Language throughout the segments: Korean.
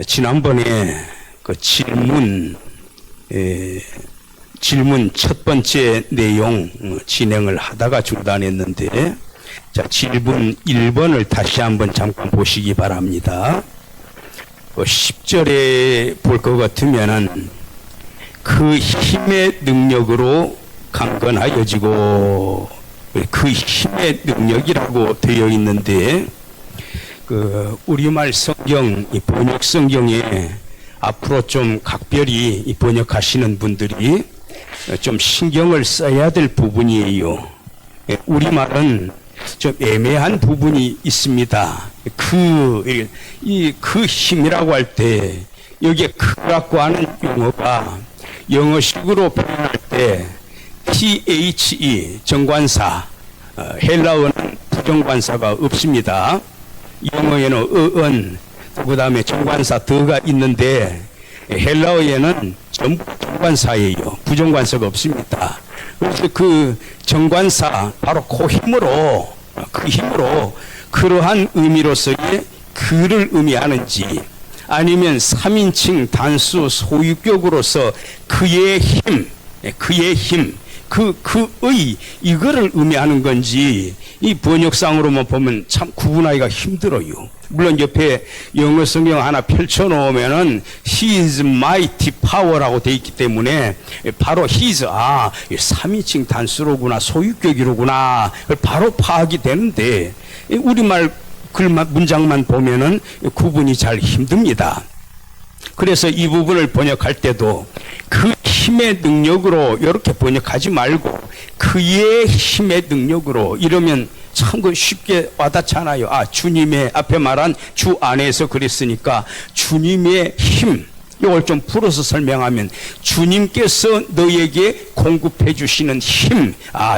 지난번에 그 질문 첫 번째 내용 진행을 하다가 중단했는데, 자, 질문 1번을 다시 한번 잠깐 보시기 바랍니다. 10절에 볼 것 같으면은 그 힘의 능력으로 강건하여지고, 그 힘의 능력이라고 되어 있는데, 그 우리말 성경, 이 번역 성경에 앞으로 좀 각별히 번역하시는 분들이 좀 신경을 써야 될 부분이에요. 우리말은 좀 애매한 부분이 있습니다. 그 힘이라고 할 때, 여기에 그라고 하는 용어가 영어식으로 표현할 때 THE 정관사, 헬라어는 부정관사가 없습니다. 영어에는 어은, 그 다음에 정관사 더가 있는데 헬라어에는 전부 정관사예요. 부정관사가 없습니다. 그래서 그 정관사, 바로 그 힘으로 그러한 의미로서의 그를 의미하는지, 아니면 3인칭 단수 소유격으로서 그의 힘, 그의 이거를 의미하는 건지, 이 번역상으로만 보면 참 구분하기가 힘들어요. 물론 옆에 영어 성경 하나 펼쳐놓으면은 He is mighty power라고 되어 있기 때문에 바로 He is, 3인칭 단수로구나, 소유격이로구나, 바로 파악이 되는데, 우리말 글만, 문장만 보면은 구분이 잘 힘듭니다. 그래서 이 부분을 번역할 때도 그 힘의 능력으로 이렇게 번역하지 말고 그의 힘의 능력으로, 이러면 참 쉽게 와닿잖아요. 주님의, 앞에 말한 주 안에서 그랬으니까 주님의 힘, 이걸 좀 풀어서 설명하면 주님께서 너에게 공급해 주시는 힘,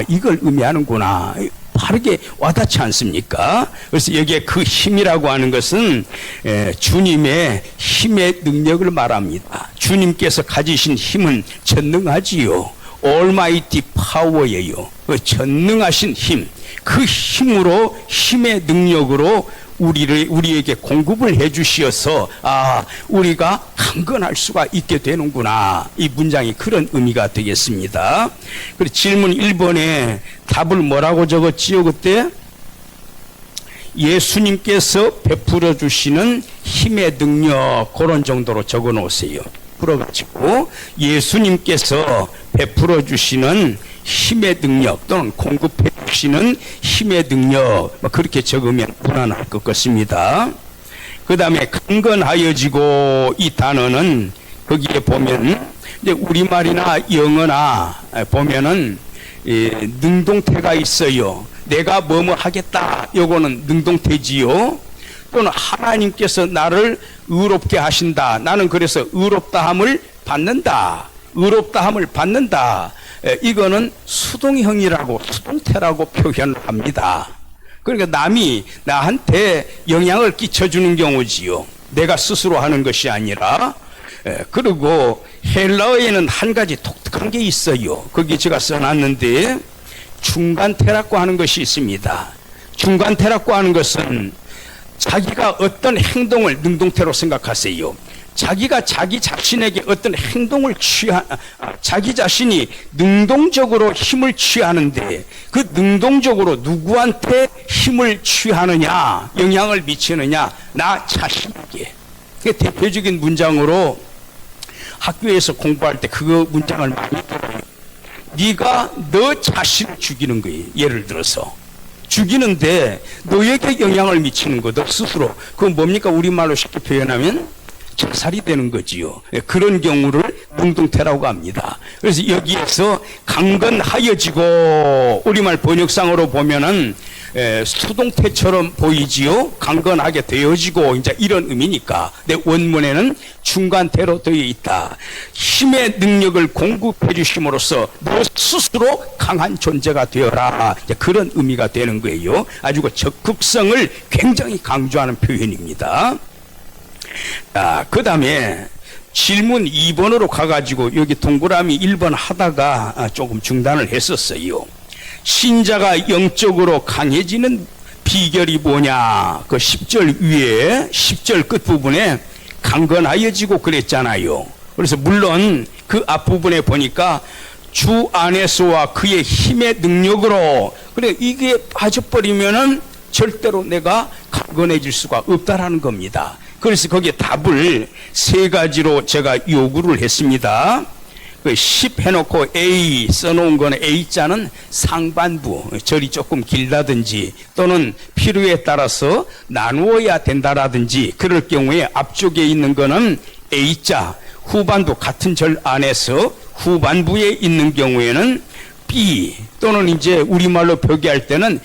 이걸 의미하는구나, 바르게 와닿지 않습니까? 그래서 여기에 그 힘이라고 하는 것은 주님의 힘의 능력을 말합니다. 주님께서 가지신 힘은 전능하지요. Almighty Power예요. 그 전능하신 힘, 그 힘으로, 힘의 능력으로 우리에게 공급을 해 주시어서 우리가 강건할 수가 있게 되는구나, 이 문장이 그런 의미가 되겠습니다. 그리고 질문 1번에 답을 뭐라고 적었지요? 그때 예수님께서 베풀어 주시는 힘의 능력, 그런 정도로 적어 놓으세요. 풀어가지고 예수님께서 베풀어 주시는 힘의 능력, 또는 공급해 주시는 힘의 능력, 그렇게 적으면 무난할 것 같습니다. 그 다음에 강건하여지고, 이 단어는 거기에 보면 이제 우리말이나 영어나 보면은 능동태가 있어요. 내가 뭐뭐 하겠다, 요거는 능동태지요. 또는 하나님께서 나를 의롭게 하신다, 나는 그래서 의롭다함을 받는다, 이거는 수동형이라고, 수동태라고 표현합니다. 그러니까 남이 나한테 영향을 끼쳐주는 경우지요. 내가 스스로 하는 것이 아니라. 그리고 헬라어에는 한 가지 독특한 게 있어요. 거기 제가 써놨는데 중간태라고 하는 것이 있습니다. 중간태라고 하는 것은 자기가 어떤 행동을, 능동태로 생각하세요. 자기가 자기 자신에게 어떤 행동을 자기 자신이 능동적으로 힘을 취하는데, 그 능동적으로 누구한테 힘을 취하느냐, 영향을 미치느냐, 나 자신에게. 그 대표적인 문장으로 학교에서 공부할 때 그 문장을 많이 들어요. 네가 너 자신을 죽이는 거예요. 예를 들어서 죽이는데 너에게 영향을 미치는 거, 너 스스로. 그건 뭡니까? 우리말로 쉽게 표현하면 자살이 되는 거지요. 그런 경우를 능동태라고 합니다. 그래서 여기에서 강건하여지고, 우리말 번역상으로 보면은 수동태처럼 보이지요. 강건하게 되어지고, 이제 이런 의미니까. 내 원문에는 중간태로 되어 있다. 힘의 능력을 공급해 주심으로써 너 스스로 강한 존재가 되어라, 이제 그런 의미가 되는 거예요. 아주 그 적극성을 굉장히 강조하는 표현입니다. 그 다음에 질문 2번으로 가가지고 여기 동그라미 1번 하다가 조금 중단을 했었어요. 신자가 영적으로 강해지는 비결이 뭐냐, 그 10절 위에 10절 끝부분에 강건하여지고 그랬잖아요. 그래서 물론 그 앞부분에 보니까 주 안에서와 그의 힘의 능력으로, 그래 이게 빠져버리면은 절대로 내가 강건해질 수가 없다라는 겁니다. 그래서 거기에 답을 세 가지로 제가 요구를 했습니다. 그 10 해놓고 A 써놓은 거는 A자는 상반부, 절이 조금 길다든지 또는 필요에 따라서 나누어야 된다라든지 그럴 경우에 앞쪽에 있는 거는 A자, 후반부 같은 절 안에서 후반부에 있는 경우에는 B 또는 이제 우리말로 표기할 때는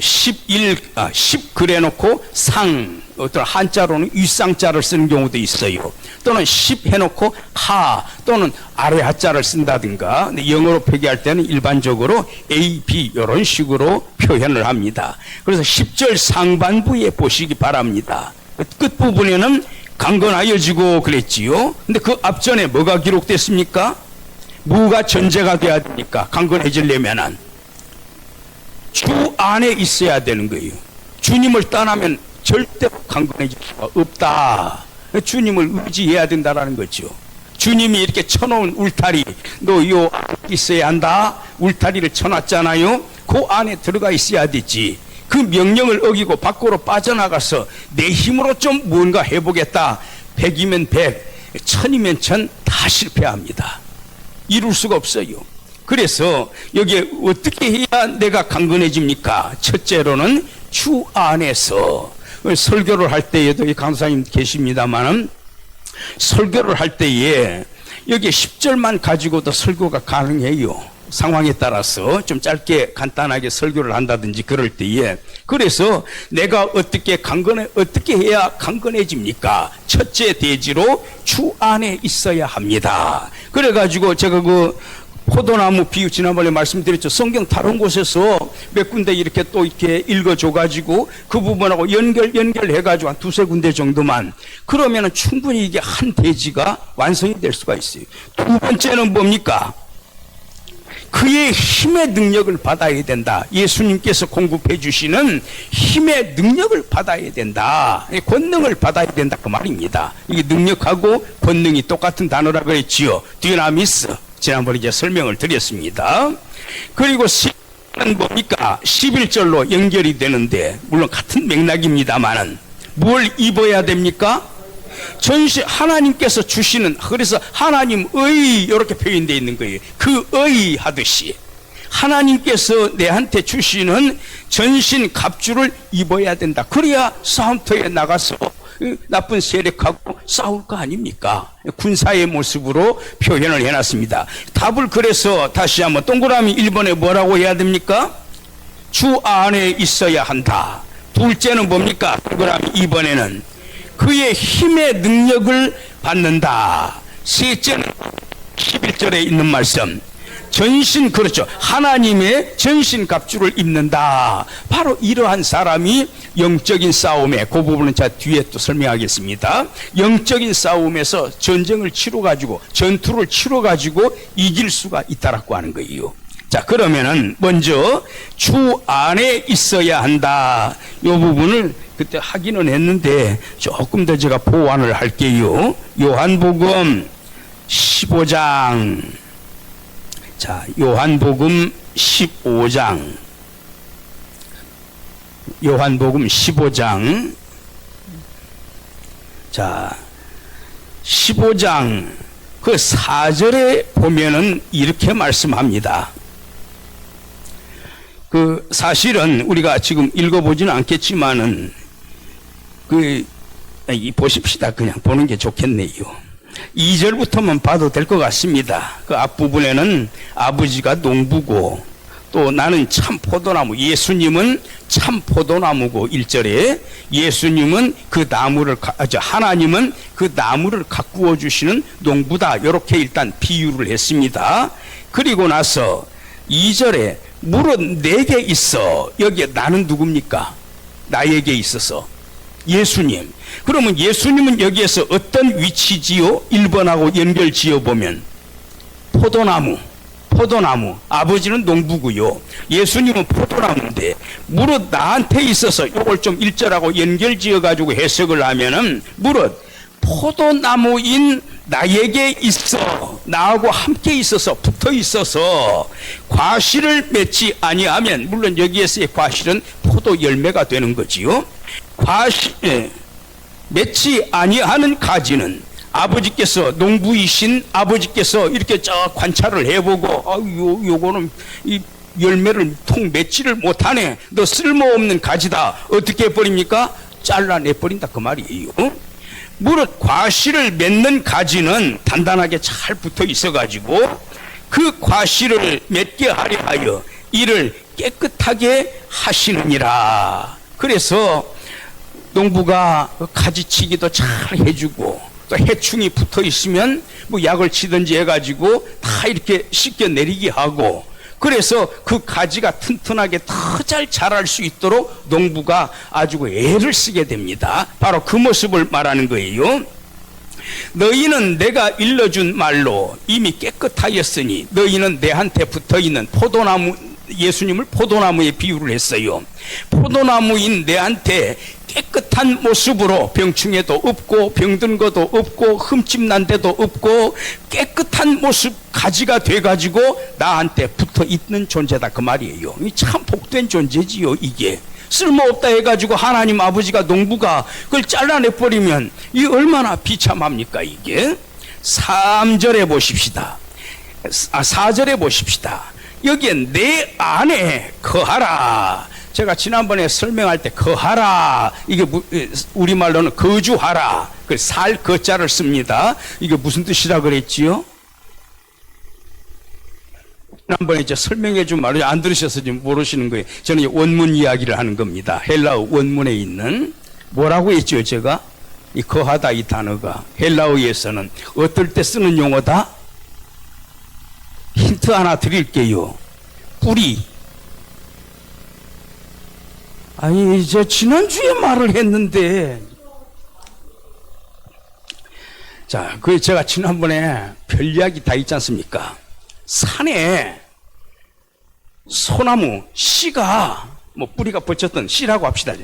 10 그래놓고 상, 어떤 한자로는 윗상자를 쓰는 경우도 있어요. 또는 10 해놓고 하 또는 아래 하자를 쓴다든가, 영어로 표기할 때는 일반적으로 A, B 이런 식으로 표현을 합니다. 그래서 10절 상반부에 보시기 바랍니다. 끝부분에는 강건하여지고 그랬지요. 근데 그 앞전에 뭐가 기록됐습니까? 뭐가 전제가 돼야 됩니까? 강건해지려면은 주 안에 있어야 되는 거예요. 주님을 떠나면 절대로 강건해질 수가 없다. 주님을 의지해야 된다라는 거죠. 주님이 이렇게 쳐놓은 울타리, 너 요 안에 있어야 한다. 울타리를 쳐놨잖아요. 그 안에 들어가 있어야 되지. 그 명령을 어기고 밖으로 빠져나가서 내 힘으로 좀 뭔가 해보겠다. 100이면 100, 1000이면 1000 다 실패합니다. 이룰 수가 없어요. 그래서 여기에 어떻게 해야 내가 강건해집니까? 첫째로는 주 안에서. 설교를 할 때에도 이 강사님 계십니다만은 설교를 할 때에 여기 10절만 가지고도 설교가 가능해요. 상황에 따라서 좀 짧게 간단하게 설교를 한다든지 그럴 때에. 그래서 내가 어떻게 해야 강건해집니까? 첫째 대지로 주 안에 있어야 합니다. 그래가지고 제가 그 포도나무 비유 지난번에 말씀드렸죠. 성경 다른 곳에서 몇 군데 이렇게 또 이렇게 읽어줘가지고 그 부분하고 연결해가지고 한 두세 군데 정도만, 그러면은 충분히 이게 한 대지가 완성이 될 수가 있어요. 두 번째는 뭡니까? 그의 힘의 능력을 받아야 된다. 예수님께서 공급해 주시는 힘의 능력을 받아야 된다. 권능을 받아야 된다 그 말입니다. 이게 능력하고 권능이 똑같은 단어라 그랬지요. 디나미스. 지난번에 이제 설명을 드렸습니다. 그리고 10은 뭡니까? 11절로 연결이 되는데, 물론 같은 맥락입니다만은 뭘 입어야 됩니까? 전시 하나님께서 주시는, 그래서 하나님의 이렇게 표현되어 있는 거예요. 그의 하듯이 하나님께서 내한테 주시는 전신 갑주를 입어야 된다. 그래야 싸움터에 나가서 나쁜 세력하고 싸울 거 아닙니까? 군사의 모습으로 표현을 해놨습니다. 답을 그래서 다시 한번 동그라미 1번에 뭐라고 해야 됩니까? 주 안에 있어야 한다. 둘째는 뭡니까? 동그라미 2번에는 그의 힘의 능력을 받는다. 셋째는 11절에 있는 말씀, 전신, 그렇죠, 하나님의 전신 갑주를 입는다. 바로 이러한 사람이 영적인 싸움에, 그 부분은 제가 뒤에 또 설명하겠습니다. 영적인 싸움에서 전쟁을 치러가지고, 전투를 치러가지고 이길 수가 있다라고 하는 거예요. 자, 그러면은 먼저 주 안에 있어야 한다. 이 부분을 그때 하기는 했는데 조금 더 제가 보완을 할게요. 요한복음 15장. 자, 요한복음 15장. 요한복음 15장. 자, 15장 그 4절에 보면은 이렇게 말씀합니다. 그 사실은 우리가 지금 읽어보지는 않겠지만은 보십시다. 그냥 보는 게 좋겠네요. 2절부터만 봐도 될 것 같습니다. 그 앞부분에는 아버지가 농부고 또 나는 참 포도나무, 예수님은 참 포도나무고 1절에 예수님은 그 나무를, 하나님은 그 나무를 가꾸어 주시는 농부다. 이렇게 일단 비유를 했습니다. 그리고 나서 2절에 무릇 내게 있어. 여기에 나는 누굽니까? 나에게 있어서 예수님. 그러면 예수님은 여기에서 어떤 위치지요? 1번하고 연결 지어보면 포도나무. 아버지는 농부고요. 예수님은 포도나무인데 무릇 나한테 있어서 이걸 좀 1절하고 연결 지어가지고 해석을 하면은 무릇 포도나무인 나에게 있어, 나하고 함께 있어서, 붙어 있어서 과실을 맺지 아니하면, 물론 여기에서의 과실은 포도 열매가 되는 거지요. 맺지 아니하는 가지는 아버지께서, 농부이신 아버지께서 이렇게 쫙 관찰을 해보고, 요거는 이 열매를 통 맺지를 못하네, 너 쓸모없는 가지다, 어떻게 해버립니까? 잘라내버린다 그 말이에요. 무릇 과실을 맺는 가지는 단단하게 잘 붙어 있어가지고 그 과실을 맺게 하려 하여 이를 깨끗하게 하시느니라. 그래서 농부가 가지치기도 잘 해주고, 또 해충이 붙어 있으면 뭐 약을 치든지 해가지고 다 이렇게 씻겨 내리게 하고, 그래서 그 가지가 튼튼하게 더 잘 자랄 수 있도록 농부가 아주 애를 쓰게 됩니다. 바로 그 모습을 말하는 거예요. 너희는 내가 일러준 말로 이미 깨끗하였으니, 너희는 내한테 붙어있는 포도나무, 예수님을 포도나무에 비유를 했어요. 포도나무인 내한테 깨끗한 모습으로, 병충해도 없고 병든 것도 없고 흠집 난 데도 없고 깨끗한 모습 가지가 돼가지고 나한테 붙어 있는 존재다 그 말이에요. 참 복된 존재지요. 이게 쓸모없다 해가지고 하나님 아버지가, 농부가 그걸 잘라내버리면 이 얼마나 비참합니까 이게. 3절에 보십시다. 4절에 보십시다. 여기에 내 안에 거하라. 제가 지난번에 설명할 때 거하라, 이게 우리말로는 거주하라, 그 살 거자를 씁니다. 이게 무슨 뜻이라 그랬지요? 지난번에 이제 설명해 준 말을 안 들으셔서 지금 모르시는 거예요. 저는 원문 이야기를 하는 겁니다. 헬라어 원문에 있는, 뭐라고 했죠 제가? 이 거하다 이 단어가 헬라어에서는 어떨 때 쓰는 용어다? 힌트 하나 드릴게요. 뿌리. 아니, 저 지난주에 말을 했는데, 자, 그 제가 지난번에 별 이야기 다 있지 않습니까? 산에 소나무 씨가, 뭐 뿌리가 벗쳤던 씨라고 합시다.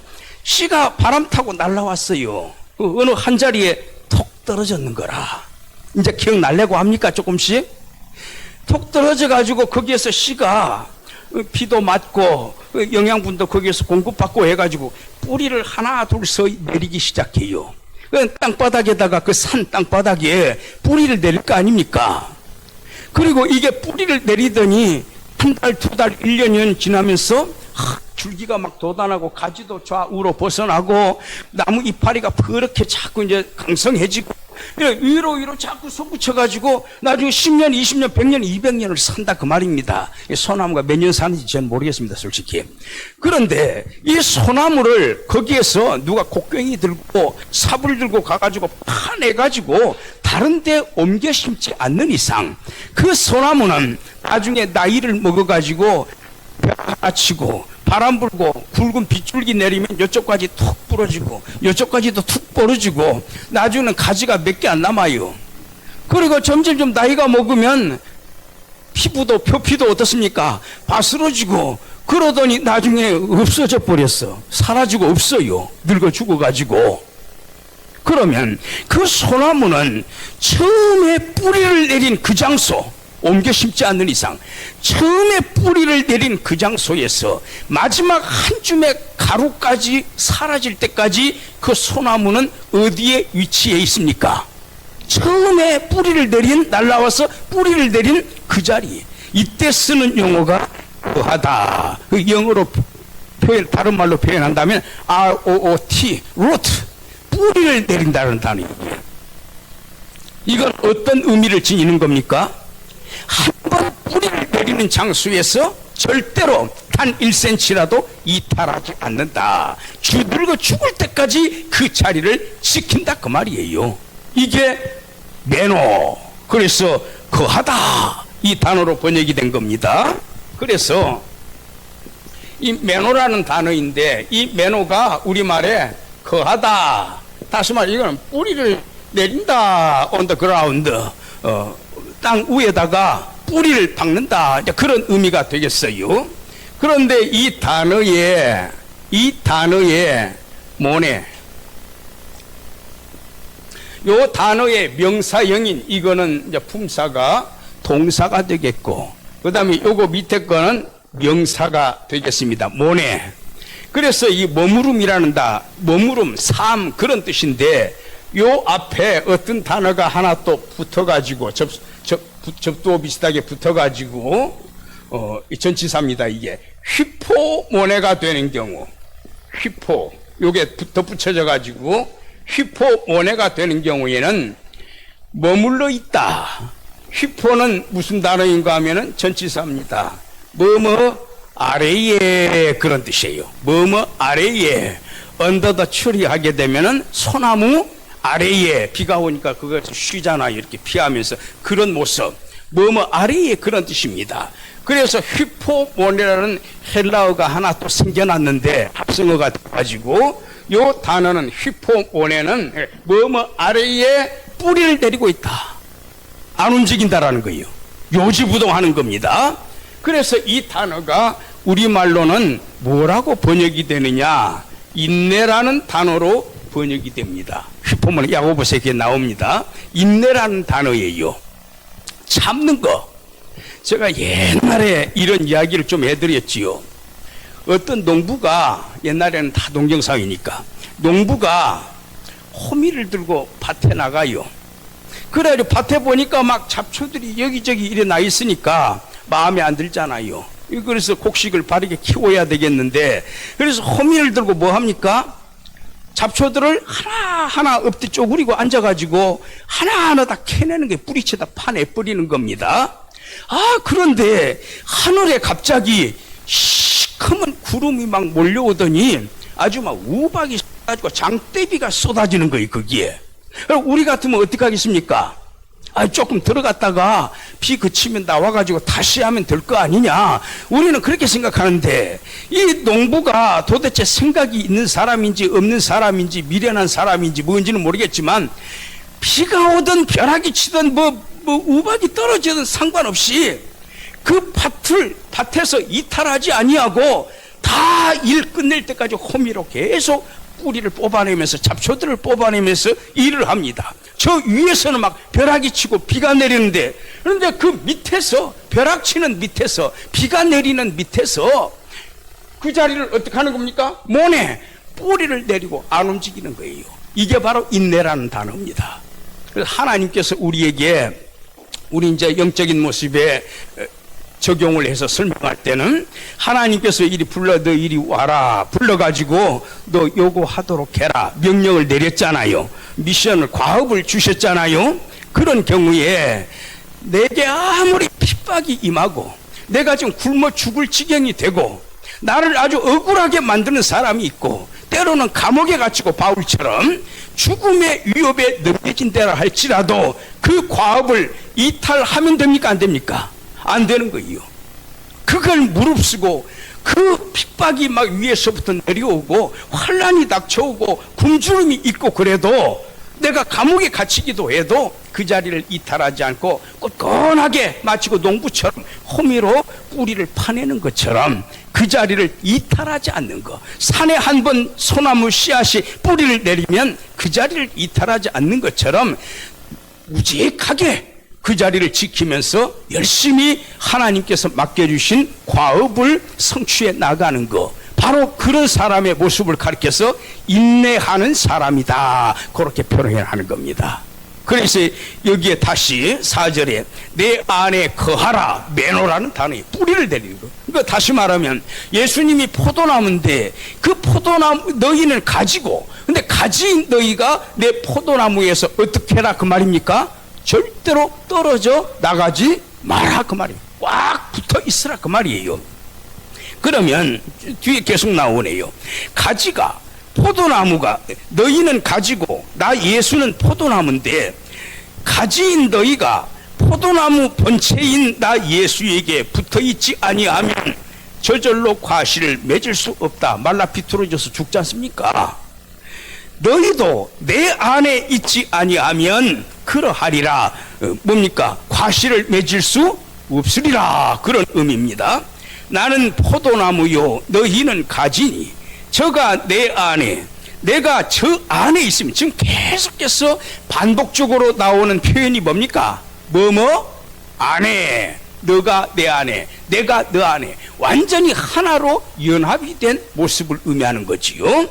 씨가 바람 타고 날라왔어요. 그 어느 한 자리에 톡 떨어졌는 거라. 이제 기억날려고 합니까 조금씩? 톡 떨어져 가지고 거기에서 씨가 비도 맞고 영양분도 거기에서 공급받고 해가지고 뿌리를 하나 둘서 내리기 시작해요. 땅바닥에다가, 그 산 땅바닥에 뿌리를 내릴 거 아닙니까? 그리고 이게 뿌리를 내리더니 한 달, 두 달, 1년이 지나면서 줄기가 막 돋아나고 가지도 좌우로 벗어나고 나무 이파리가 그렇게 자꾸 이제 강성해지고 위로 자꾸 솟구쳐가지고 나중에 10년, 20년, 100년, 200년을 산다 그 말입니다. 소나무가 몇 년 사는지 저는 모르겠습니다 솔직히. 그런데 이 소나무를 거기에서 누가 곡괭이 들고 삽을 들고 가가지고 파내가지고 다른 데 옮겨 심지 않는 이상 그 소나무는 나중에 나이를 먹어가지고 벼가 치고 바람 불고 굵은 빗줄기 내리면 이쪽까지 툭 부러지고 이쪽까지도 툭 부러지고 나중에는 가지가 몇 개 안 남아요. 그리고 점점 나이가 먹으면 피부도, 표피도 어떻습니까? 바스러지고 그러더니 나중에 없어져 버렸어. 사라지고 없어요. 늙어 죽어가지고. 그러면 그 소나무는 처음에 뿌리를 내린 그 장소, 옮겨 심지 않는 이상 처음에 뿌리를 내린 그 장소에서 마지막 한 줌의 가루까지 사라질 때까지 그 소나무는 어디에 위치해 있습니까? 처음에 뿌리를 내린, 날라와서 뿌리를 내린 그 자리. 이때 쓰는 용어가 거하다. 그 영어로 다른 말로 표현한다면 R-O-O-T, root, 뿌리를 내린다는 단어입니다. 이건 어떤 의미를 지니는 겁니까? 한 번 뿌리를 내리는 장소에서 절대로 단 1cm라도 이탈하지 않는다. 늙어 죽을 때까지 그 자리를 지킨다 그 말이에요. 이게 매노, 그래서 거하다 이 단어로 번역이 된 겁니다. 그래서 이 매노라는 단어인데 이 매노가 우리말에 거하다, 다시 말해 이거는 뿌리를 내린다, on the ground, 땅 위에다가 뿌리를 박는다, 이제 그런 의미가 되겠어요. 그런데 이 단어에 뭐네, 요 단어의 명사형인 이거는 이제 품사가 동사가 되겠고, 그 다음에 요거 밑에 거는 명사가 되겠습니다. 모네. 그래서 이 머무름이라는 머무름, 삶, 그런 뜻인데, 요 앞에 어떤 단어가 하나 또 붙어가지고, 접두어 비슷하게 붙어가지고, 이 전치사입니다. 이게 휘포모네가 되는 경우, 휘포, 요게 덧붙여져가지고, 휘포모네가 되는 경우에는 머물러 있다. 휘포는 무슨 단어인가 하면은 전치사입니다. 아래에, 그런 뜻이에요. 아래에, 언더더 추리하게 되면은 소나무 아래에, 비가 오니까 그것을 쉬잖아요. 이렇게 피하면서 그런 모습. 아래에, 그런 뜻입니다. 그래서 휘포모네라는 헬라어가 하나 또 생겨났는데, 합성어가 돼가지고, 요 단어는 휘포모네는 아래에 뿌리를 내리고 있다. 안 움직인다라는 거예요. 요지부동하는 겁니다. 그래서 이 단어가 우리말로는 뭐라고 번역이 되느냐? 인내라는 단어로 번역이 됩니다. 휘포모네 야고보서에 나옵니다. 인내라는 단어예요. 참는 거. 제가 옛날에 이런 이야기를 좀 해드렸지요. 어떤 농부가, 옛날에는 다 농경사회니까, 농부가 호미를 들고 밭에 나가요. 그래가지고 밭에 보니까 막 잡초들이 여기저기 이래 나 있으니까 마음에 안 들잖아요. 그래서 곡식을 바르게 키워야 되겠는데, 그래서 호미를 들고 뭐 합니까? 잡초들을 하나하나 엎드 쪼그리고 앉아가지고 하나하나 다 캐내는 게 뿌리채다 파내버리는 겁니다. 그런데 하늘에 갑자기 시커먼 구름이 막 몰려오더니 아주 막 우박이 쏟아지고 장대비가 쏟아지는 거예요, 거기에. 우리 같으면 어떻게 하겠습니까? 조금 들어갔다가 비 그치면 나와가지고 다시 하면 될 거 아니냐. 우리는 그렇게 생각하는데, 이 농부가 도대체 생각이 있는 사람인지 없는 사람인지 미련한 사람인지 뭔지는 모르겠지만, 비가 오든 벼락이 치든 우박이 떨어지든 상관없이 그 밭에서 이탈하지 아니하고 다 일 끝낼 때까지 호미로 계속 뿌리를 뽑아내면서 잡초들을 뽑아내면서 일을 합니다. 저 위에서는 막 벼락이 치고 비가 내리는데, 그런데 그 밑에서, 벼락 치는 밑에서, 비가 내리는 밑에서 그 자리를 어떻게 하는 겁니까? 뿌리를 내리고 안 움직이는 거예요. 이게 바로 인내라는 단어입니다. 그래서 하나님께서 우리에게, 우리 이제 영적인 모습에 적용을 해서 설명할 때는, 하나님께서 이리 불러, 너 이리 와라, 불러가지고 너 요거 하도록 해라 명령을 내렸잖아요. 미션을, 과업을 주셨잖아요. 그런 경우에 내게 아무리 핍박이 임하고 내가 지금 굶어 죽을 지경이 되고 나를 아주 억울하게 만드는 사람이 있고, 때로는 감옥에 갇히고 바울처럼 죽음의 위협에 넘겨진 데라 할지라도 그 과업을 이탈하면 됩니까? 안 됩니까? 안 되는 거예요. 그걸 무릅쓰고 그 핍박이 막 위에서부터 내려오고 환란이 닥쳐오고 굶주림이 있고, 그래도 내가 감옥에 갇히기도 해도 그 자리를 이탈하지 않고 굳건하게 마치고 농부처럼 호미로 뿌리를 파내는 것처럼 그 자리를 이탈하지 않는 것. 산에 한 번 소나무 씨앗이 뿌리를 내리면 그 자리를 이탈하지 않는 것처럼 우직하게 그 자리를 지키면서 열심히 하나님께서 맡겨주신 과업을 성취해 나가는 것, 바로 그런 사람의 모습을 가리켜서 인내하는 사람이다, 그렇게 표현하는 겁니다. 그래서 여기에 다시 4절에 내 안에 거하라, 매노라는 단어에 뿌리를 내리는 거. 그러니까 다시 말하면 예수님이 포도나무인데 그 포도나무 너희는 가지고, 근데 가진 너희가 내 포도나무에서 어떻게 해라 그 말입니까? 절대로 떨어져 나가지 마라 그 말이에요. 꽉 붙어 있으라 그 말이에요. 그러면 뒤에 계속 나오네요. 가지가, 포도나무가, 너희는 가지고 나 예수는 포도나무인데 가지인 너희가 포도나무 본체인 나 예수에게 붙어있지 아니하면 저절로 과실을 맺을 수 없다. 말라 비틀어져서 죽지 않습니까? 너희도 내 안에 있지 아니하면 그러하리라. 뭡니까? 과실을 맺을 수 없으리라, 그런 의미입니다. 나는 포도나무요 너희는 가지니 저가 내 안에 내가 저 안에 있으면, 지금 계속해서 반복적으로 나오는 표현이 뭡니까? 안에, 너가 내 안에, 내가 너 안에, 완전히 하나로 연합이 된 모습을 의미하는 거지요.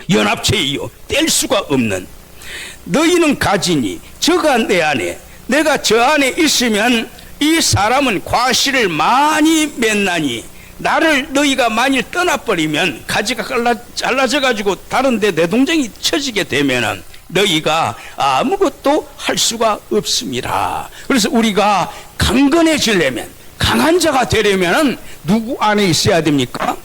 연합체이요, 뗄 수가 없는. 너희는 가지니 저가 내 안에, 내가 저 안에 있으면 이 사람은 과실을 많이 맺나니, 나를 너희가 만일 떠나버리면 가지가 잘라져 가지고 다른 데 내동댕이 쳐지게 되면은 너희가 아무것도 할 수가 없습니다. 그래서 우리가 강건해지려면, 강한 자가 되려면 누구 안에 있어야 됩니까?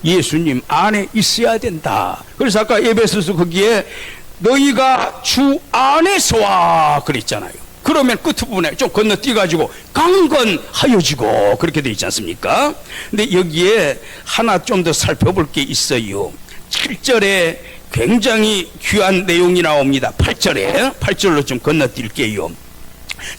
예수님 안에 있어야 된다. 그래서 아까 에베소서 거기에 너희가 주 안에서 와 그랬잖아요. 그러면 끝부분에 좀 건너뛰어가지고 강건하여지고 그렇게 되어 있지 않습니까? 근데 여기에 하나 좀 더 살펴볼 게 있어요. 7절에 굉장히 귀한 내용이 나옵니다. 8절로 좀 건너뛸게요.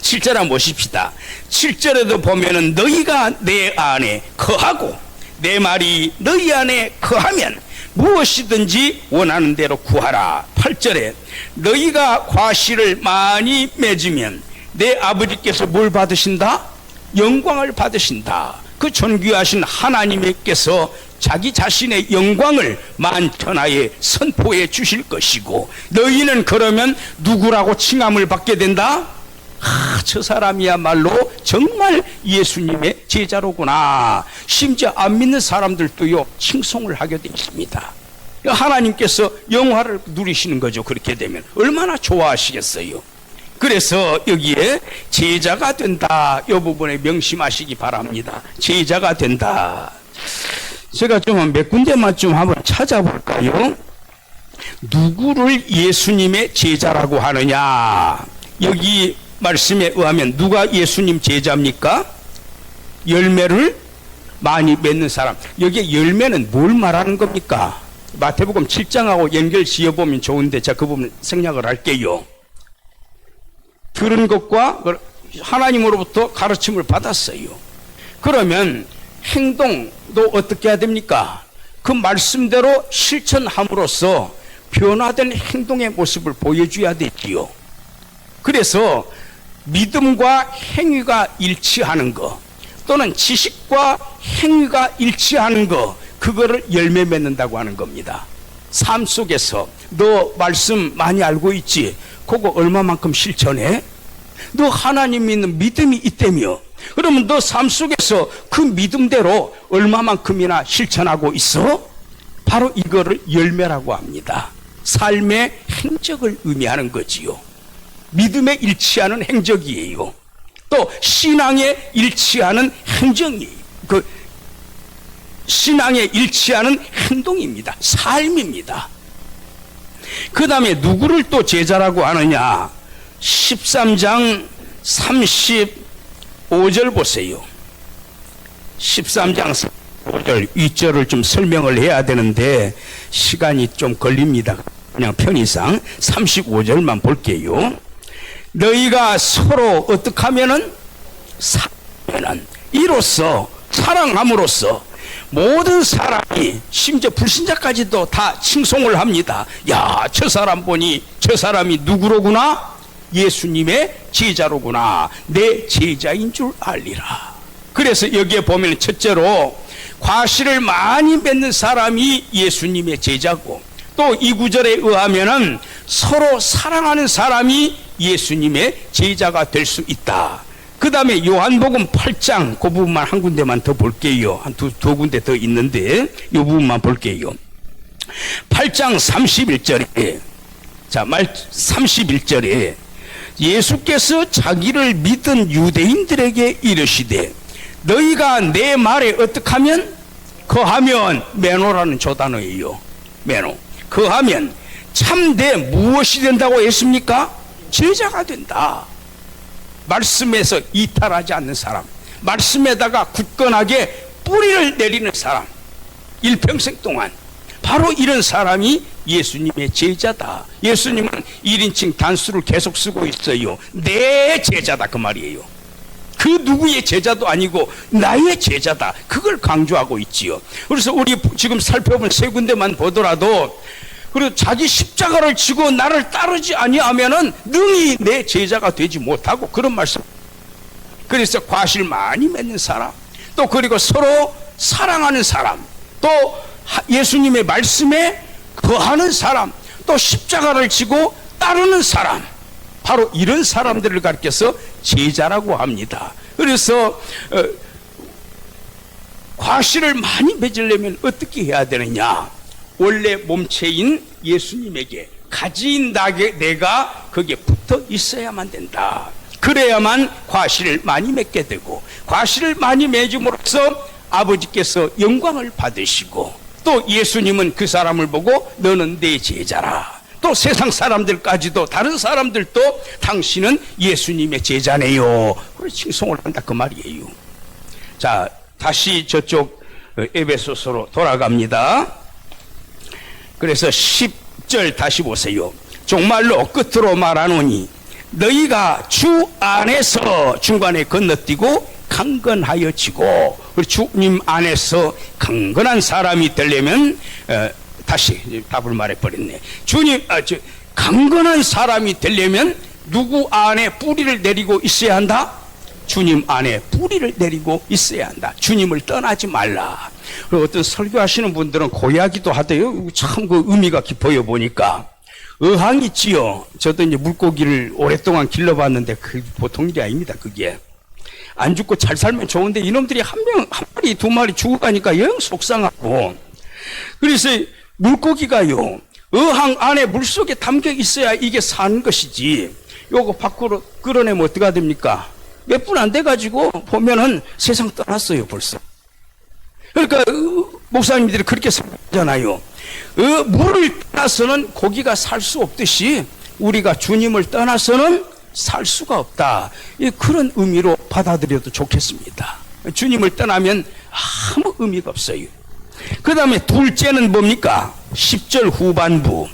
7절 한번 보십시다. 7절에도 보면은 너희가 내 안에 거하고 내 말이 너희 안에 거하면 무엇이든지 원하는 대로 구하라. 8절에 너희가 과실을 많이 맺으면 내 아버지께서 뭘 받으신다? 영광을 받으신다. 그 존귀하신 하나님께서 자기 자신의 영광을 만천하에 선포해 주실 것이고, 너희는 그러면 누구라고 칭함을 받게 된다? 저 사람이야말로 정말 예수님의 제자로구나. 심지어 안 믿는 사람들도요 칭송을 하게 되어 있습니다. 하나님께서 영화를 누리시는 거죠. 그렇게 되면 얼마나 좋아하시겠어요. 그래서 여기에 제자가 된다, 이 부분에 명심하시기 바랍니다. 제자가 된다. 제가 좀 몇 군데만 좀 한번 찾아볼까요? 누구를 예수님의 제자라고 하느냐? 여기 말씀에 의하면 누가 예수님 제자입니까? 열매를 많이 맺는 사람. 여기에 열매는 뭘 말하는 겁니까? 마태복음 7장하고 연결 지어보면 좋은데 제가 그 부분 생략을 할게요. 들은 것과 하나님으로부터 가르침을 받았어요. 그러면 행동도 어떻게 해야 됩니까? 그 말씀대로 실천함으로써 변화된 행동의 모습을 보여줘야 되지요. 그래서 믿음과 행위가 일치하는 거, 또는 지식과 행위가 일치하는 거, 그거를 열매 맺는다고 하는 겁니다. 삶 속에서 너 말씀 많이 알고 있지? 그거 얼마만큼 실천해? 너 하나님 믿는 믿음이 있다며? 그러면 너 삶 속에서 그 믿음대로 얼마만큼이나 실천하고 있어? 바로 이거를 열매라고 합니다. 삶의 행적을 의미하는 거지요. 믿음에 일치하는 행적이에요. 또 신앙에 일치하는 행정이에요. 그 신앙에 일치하는 행동입니다. 삶입니다. 그 다음에 누구를 또 제자라고 하느냐? 13장 35절 보세요. 13장 35절 윗절을 좀 설명을 해야 되는데 시간이 좀 걸립니다. 그냥 편의상 35절만 볼게요. 너희가 서로 어떻게 하면은 사랑하면은, 이로써 사랑함으로써 모든 사람이, 심지어 불신자까지도 다 칭송을 합니다. 야, 저 사람 보니 저 사람이 누구로구나? 예수님의 제자로구나. 내 제자인 줄 알리라. 그래서 여기에 보면 첫째로 과실을 많이 맺는 사람이 예수님의 제자고, 또 이 구절에 의하면은 서로 사랑하는 사람이 예수님의 제자가 될 수 있다. 그 다음에 요한복음 8장 그 부분만 한 군데만 더 볼게요. 한 두 군데 더 있는데 이 부분만 볼게요. 8장 31절에 31절에 예수께서 자기를 믿은 유대인들에게 이르시되 너희가 내 말에 어떻게 하면? 거하면, 메노라는 조단어예요. 메노. 거하면 참되 무엇이 된다고 했습니까? 제자가 된다. 말씀에서 이탈하지 않는 사람, 말씀에다가 굳건하게 뿌리를 내리는 사람, 일평생 동안 바로 이런 사람이 예수님의 제자다. 예수님은 1인칭 단수를 계속 쓰고 있어요. 내 제자다 그 말이에요. 그 누구의 제자도 아니고 나의 제자다. 그걸 강조하고 있지요. 그래서 우리 지금 살펴본 세 군데만 보더라도 그리고 자기 십자가를 지고 나를 따르지 아니하면은 능히 내 제자가 되지 못하고, 그런 말씀. 그래서 과실 많이 맺는 사람, 또 그리고 서로 사랑하는 사람, 또 예수님의 말씀에 거하는 사람, 또 십자가를 지고 따르는 사람, 바로 이런 사람들을 가리켜서 제자라고 합니다. 그래서 과실을 많이 맺으려면 어떻게 해야 되느냐? 원래 몸체인 예수님에게 가지인 내가 거기에 붙어 있어야만 된다. 그래야만 과실을 많이 맺게 되고, 과실을 많이 맺음으로써 아버지께서 영광을 받으시고, 또 예수님은 그 사람을 보고 너는 내 제자라, 또 세상 사람들까지도, 다른 사람들도 당신은 예수님의 제자네요, 그렇게 칭송을 한다, 그 말이에요. 자, 다시 저쪽 에베소서로 돌아갑니다. 그래서 10절 다시 보세요. 정말로 끝으로 말하노니 너희가 주 안에서, 중간에 건너뛰고 강건하여 지고, 주님 안에서 강건한 사람이 되려면, 다시 답을 말해버렸네. 강건한 사람이 되려면 누구 안에 뿌리를 내리고 있어야 한다? 주님 안에 뿌리를 내리고 있어야 한다. 주님을 떠나지 말라. 그리고 어떤 설교하시는 분들은 고이야기도 하대요. 참 그 의미가 깊어요. 보니까 어항 있지요. 저도 이제 물고기를 오랫동안 길러봤는데 그 보통 일이 아닙니다. 그게 안 죽고 잘 살면 좋은데 이놈들이 한 마리 두 마리 죽어가니까 영 속상하고, 그래서 물고기가요, 어항 안에 물속에 담겨 있어야 이게 사는 것이지, 요거 밖으로 끌어내면 어떻게 됩니까? 몇 분 안 돼가지고 보면은 세상 떠났어요 벌써. 그러니까 목사님들이 그렇게 생각하잖아요. 물을 떠나서는 고기가 살 수 없듯이 우리가 주님을 떠나서는 살 수가 없다, 그런 의미로 받아들여도 좋겠습니다. 주님을 떠나면 아무 의미가 없어요. 그 다음에 둘째는 뭡니까? 10절 후반부.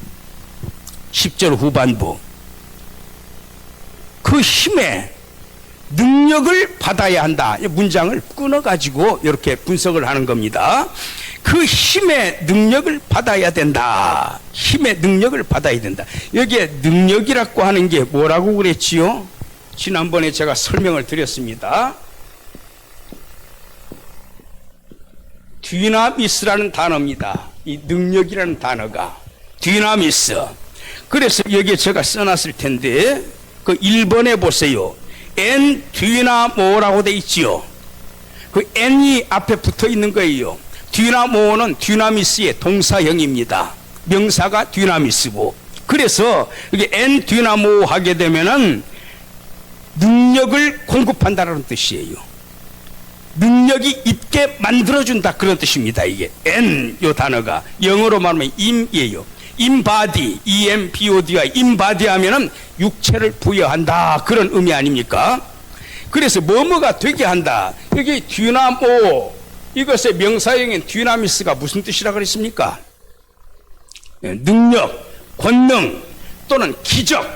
10절 후반부. 그 힘에 능력을 받아야 한다. 문장을 끊어가지고 이렇게 분석을 하는 겁니다. 그 힘의 능력을 받아야 된다. 힘의 능력을 받아야 된다. 여기에 능력이라고 하는 게 뭐라고 그랬지요? 지난번에 제가 설명을 드렸습니다. 디나미스라는 단어입니다. 이 능력이라는 단어가 디나미스. 그래서 여기에 제가 써놨을 텐데 그 1번에 보세요. 엔 디나모라고 돼 있지요. 그 N이 앞에 붙어 있는 거예요. 디나모는 디나미스의 동사형입니다. 명사가 디나미스고, 그래서 이게 엔 디나모 하게 되면은 능력을 공급한다는 뜻이에요. 능력이 있게 만들어준다, 그런 뜻입니다. 이게 N, 요 단어가 영어로 말하면 im이에요. embody, E-M-B-O-D가 embody 하면은 육체를 부여한다, 그런 의미 아닙니까? 그래서 뭐뭐가 되게 한다. 여기 디나모, 이것의 명사형인 디나미스가 무슨 뜻이라 그랬습니까? 능력, 권능 또는 기적.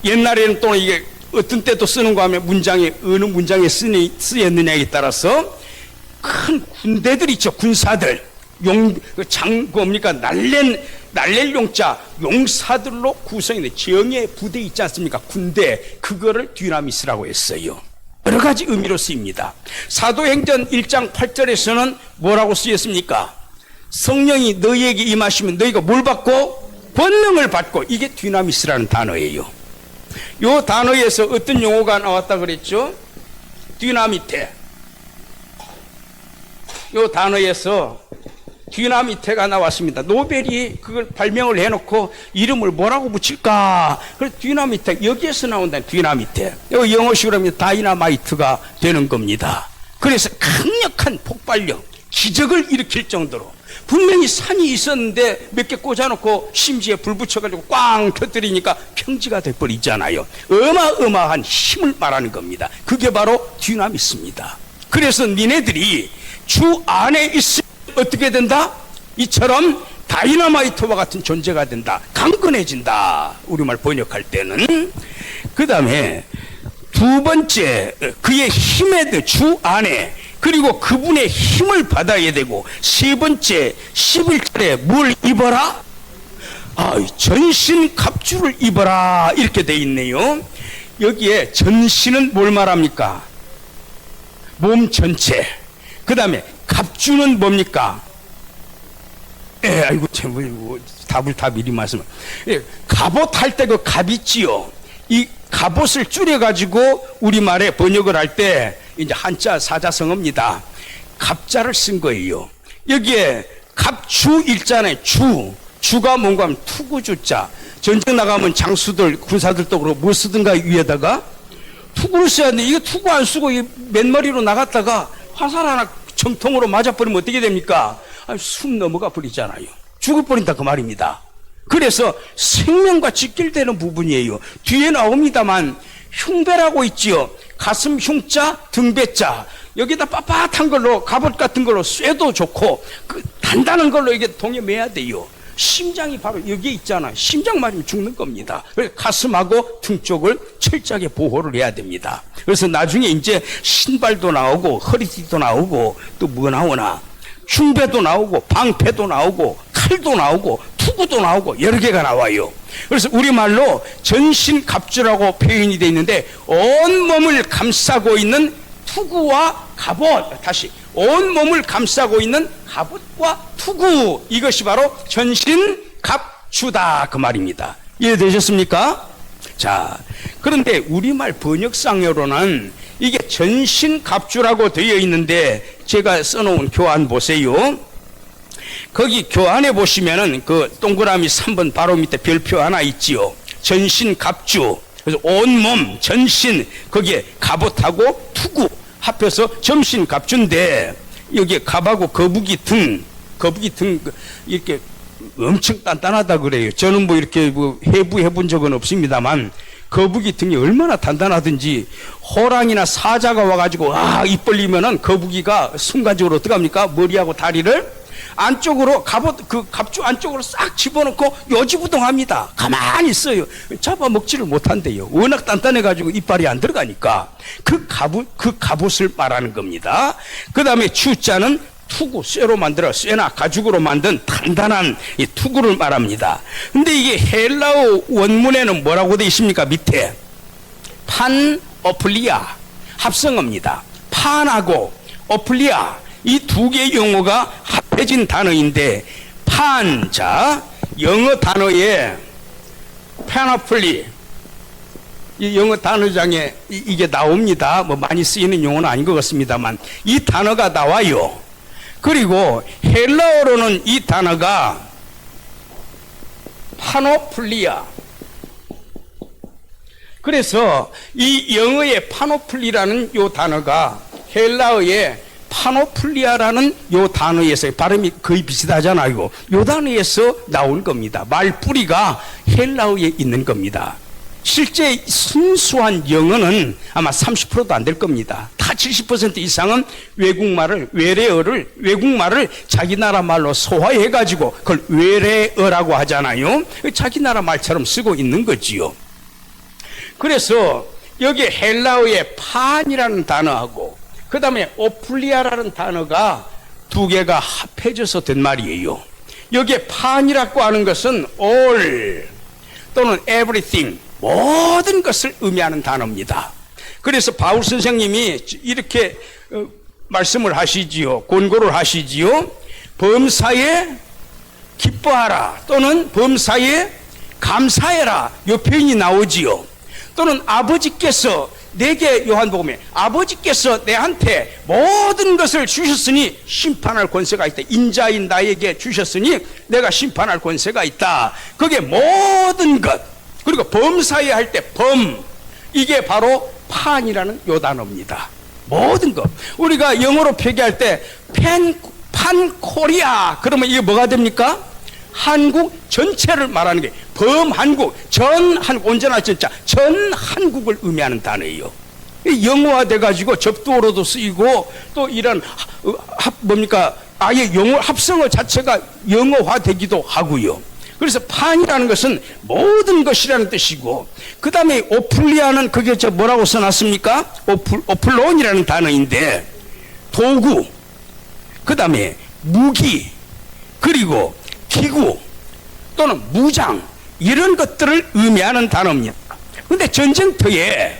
옛날에는 또는 이게 어떤 때도 쓰는 거 하면 문장에 어느 문장에 쓰였느냐에 따라서 큰 군대들 있죠. 군사들, 뭡니까? 날렐 용자, 용사들로 구성된 정예 부대 있지 않습니까? 군대, 그거를 디나미스라고 했어요. 여러 가지 의미로 쓰입니다. 사도행전 1장 8절에서는 뭐라고 쓰였습니까? 성령이 너희에게 임하시면 너희가 뭘 받고? 권능을 받고. 이게 디나미스라는 단어예요. 이 단어에서 어떤 용어가 나왔다 그랬죠? 디나미테. 이 단어에서 디나미테가 나왔습니다. 노벨이 그걸 발명을 해놓고 이름을 뭐라고 붙일까? 그래서 디나미테, 여기에서 나온다는 디나미테. 이거 영어식으로 하면 다이나마이트가 되는 겁니다. 그래서 강력한 폭발력, 기적을 일으킬 정도로, 분명히 산이 있었는데 몇 개 꽂아놓고 심지에 불 붙여가지고 꽝 켜뜨리니까 평지가 돼버리잖아요. 어마어마한 힘을 말하는 겁니다. 그게 바로 디나미스입니다. 그래서 니네들이 주 안에 있으면 어떻게 된다? 이처럼 다이너마이트와 같은 존재가 된다. 강건해진다. 우리말 번역할 때는. 그 다음에 두 번째, 그의 힘에 주 안에, 그리고 그분의 힘을 받아야 되고, 세 번째 11절에 뭘 입어라? 전신 갑주를 입어라 이렇게 돼 있네요. 여기에 전신은 뭘 말합니까? 몸 전체. 그 다음에 갑주는 뭡니까? 아이고 참 답을 다 미리 말씀. 갑옷 할 때 그 갑 있지요. 이 갑옷을 줄여가지고 우리말에 번역을 할 때 이제 한자 사자성어입니다. 갑자를 쓴 거예요. 여기에 갑주 일자네. 주가 뭔가 하면 투구주자. 전쟁 나가면 장수들 군사들도 그러고 뭐 쓰든가 위에다가 투구를 써야 돼. 이거 투구 안 쓰고 맨머리로 나갔다가 화살 하나 정통으로 맞아버리면 어떻게 됩니까? 숨 넘어가 버리잖아요. 죽어버린다 그 말입니다. 그래서 생명과 직결되는 부분이에요. 뒤에 나옵니다만 흉배라고 있지요. 가슴 흉자, 등배자. 여기다 빳빳한 걸로 갑옷 같은 걸로 쇠도 좋고 그 단단한 걸로 이게 동에 매야 돼요. 심장이 바로 여기에 있잖아. 심장 맞으면 죽는 겁니다. 그래서 가슴하고 등 쪽을 철저하게 보호를 해야 됩니다. 그래서 나중에 이제 신발도 나오고 허리띠도 나오고 또 뭐 나오나 흉배도 나오고 방패도 나오고 칼도 나오고 투구도 나오고 여러 개가 나와요. 그래서 우리말로 전신갑주라고 표현이 되어 있는데 온몸을 감싸고 있는 투구와 갑옷, 다시 온몸을 감싸고 있는 갑옷과 투구, 이것이 바로 전신갑주다 그 말입니다. 이해되셨습니까? 자, 그런데 우리말 번역상으로는 이게 전신갑주라고 되어 있는데 제가 써놓은 교환 보세요. 거기 교환에 보시면은 그 동그라미 3번 바로 밑에 별표 하나 있지요. 전신갑주. 그래서 온몸, 전신, 거기에 갑옷하고 투구 합해서 전신갑주인데 여기에 갑하고 거북이 등 이렇게 엄청 단단하다 그래요. 저는 뭐 이렇게 뭐 해부해 본 적은 없습니다만 거북이 등이 얼마나 단단하든지 호랑이나 사자가 와가지고 입 벌리면은 거북이가 순간적으로 어떡합니까? 머리하고 다리를 안쪽으로 갑주 안쪽으로 싹 집어넣고 요지부동합니다. 가만히 있어요. 잡아먹지를 못한대요. 워낙 단단해가지고 이빨이 안 들어가니까 그 갑옷을 말하는 겁니다. 그 다음에 주자는 투구, 쇠로 만들어 쇠나 가죽으로 만든 단단한 이 투구를 말합니다. 근데 이게 헬라어 원문에는 뭐라고 되어 있습니까? 밑에 판오플리아 합성어입니다. 판하고 오플리아 이 두 개의 용어가 합해진 단어인데 자 영어 단어에 파노플리 이 영어 단어장에 이게 나옵니다. 뭐 많이 쓰이는 용어는 아닌 것 같습니다만 이 단어가 나와요. 그리고 헬라어로는 이 단어가 파노플리아. 그래서 이 영어의 파노플리라는 요 단어가 헬라어의 파노플리아라는 요 단어에서 발음이 거의 비슷하잖아요. 요 단어에서 나온 겁니다. 말뿌리가 헬라어에 있는 겁니다. 실제 순수한 영어는 아마 30%도 안 될 겁니다. 다 70% 이상은 외국말을 자기 나라 말로 소화해 가지고 그걸 외래어라고 하잖아요. 자기 나라 말처럼 쓰고 있는 거지요. 그래서 여기 헬라어의 판이라는 단어하고 그 다음에 오플리아라는 단어가 두 개가 합해져서 된 말이에요. 여기에 판이라고 하는 것은 all 또는 everything 모든 것을 의미하는 단어입니다. 그래서 바울 선생님이 이렇게 말씀을 하시지요. 권고를 하시지요. 범사에 기뻐하라 또는 범사에 감사해라 이 표현이 나오지요. 또는 아버지께서 내게 요한복음에 아버지께서 내한테 모든 것을 주셨으니 심판할 권세가 있다. 인자인 나에게 주셨으니 내가 심판할 권세가 있다. 그게 모든 것. 그리고 범사에 할 때 범 이게 바로 판이라는 요 단어입니다. 모든 것. 우리가 영어로 표기할 때 판코리아 그러면 이게 뭐가 됩니까? 한국 전체를 말하는 게 범한국, 전한국, 언제나 진짜 전한국을 의미하는 단어예요. 영어화돼 가지고 접두어로도 쓰이고 또 이런 아예 영어 합성어 자체가 영어화되기도 하고요. 그래서 판이라는 것은 모든 것이라는 뜻이고 그 다음에 오플리아는 그게 뭐라고 써놨습니까? 오플론이라는 단어인데 도구, 그 다음에 무기, 그리고 기구, 또는 무장 이런 것들을 의미하는 단어입니다. 근데 전쟁터에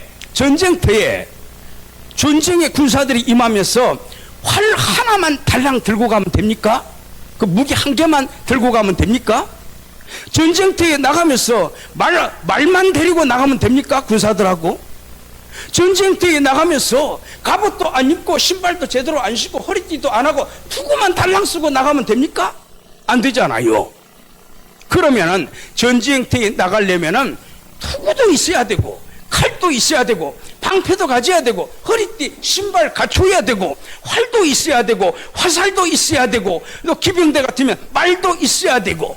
전쟁의 군사들이 임하면서 활 하나만 달랑 들고 가면 됩니까? 그 무기 한 개만 들고 가면 됩니까? 전쟁터에 나가면서 말만 데리고 나가면 됩니까? 군사들하고 전쟁터에 나가면서 갑옷도 안 입고 신발도 제대로 안 신고 허리띠도 안 하고 투구만 달랑 쓰고 나가면 됩니까? 안 되잖아요. 그러면은 전쟁터에 나가려면은 투구도 있어야 되고 칼도 있어야 되고 방패도 가져야 되고 허리띠 신발 갖춰야 되고 활도 있어야 되고 화살도 있어야 되고 또 기병대 같으면 말도 있어야 되고,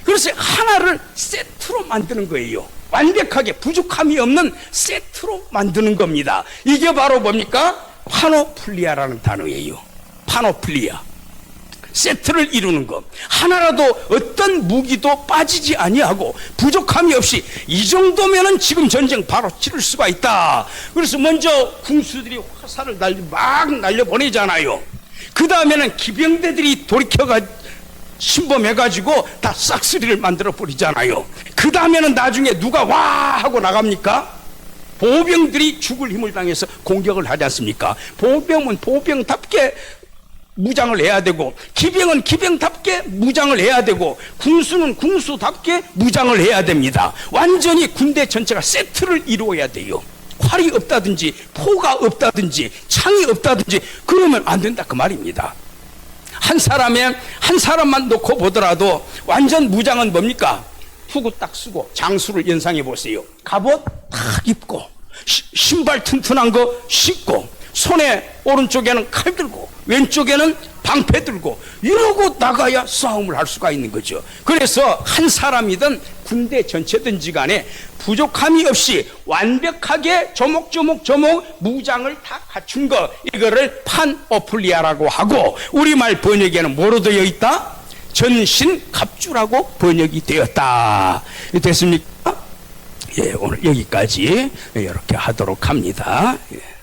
그래서 하나를 세트로 만드는 거예요. 완벽하게 부족함이 없는 세트로 만드는 겁니다. 이게 바로 뭡니까? 파노플리아라는 단어예요. 파노플리아. 세트를 이루는 것. 하나라도 어떤 무기도 빠지지 아니하고 부족함이 없이 이 정도면은 지금 전쟁 바로 치를 수가 있다. 그래서 먼저 군수들이 화살을 막 날려보내잖아요. 그 다음에는 기병대들이 신범해가지고 다 싹쓸이를 만들어 버리잖아요. 그 다음에는 나중에 누가 와 하고 나갑니까? 보병들이 죽을 힘을 당해서 공격을 하지 않습니까? 보병은 보병답게 무장을 해야 되고, 기병은 기병답게 무장을 해야 되고, 군수는 군수답게 무장을 해야 됩니다. 완전히 군대 전체가 세트를 이루어야 돼요. 활이 없다든지 포가 없다든지 창이 없다든지 그러면 안 된다 그 말입니다. 한 사람만 놓고 보더라도 완전 무장은 뭡니까? 투구 딱 쓰고 장수를 연상해 보세요. 갑옷 딱 입고 신발 튼튼한 거 신고 손에 오른쪽에는 칼 들고 왼쪽에는 방패 들고 이러고 나가야 싸움을 할 수가 있는 거죠. 그래서 한 사람이든 군대 전체든지 간에 부족함이 없이 완벽하게 조목조목 무장을 다 갖춘 거, 이거를 파노플리아라고 하고, 우리말 번역에는 뭐로 되어 있다? 전신갑주라고 번역이 되었다. 됐습니까? 예, 오늘 여기까지 이렇게 하도록 합니다. 예.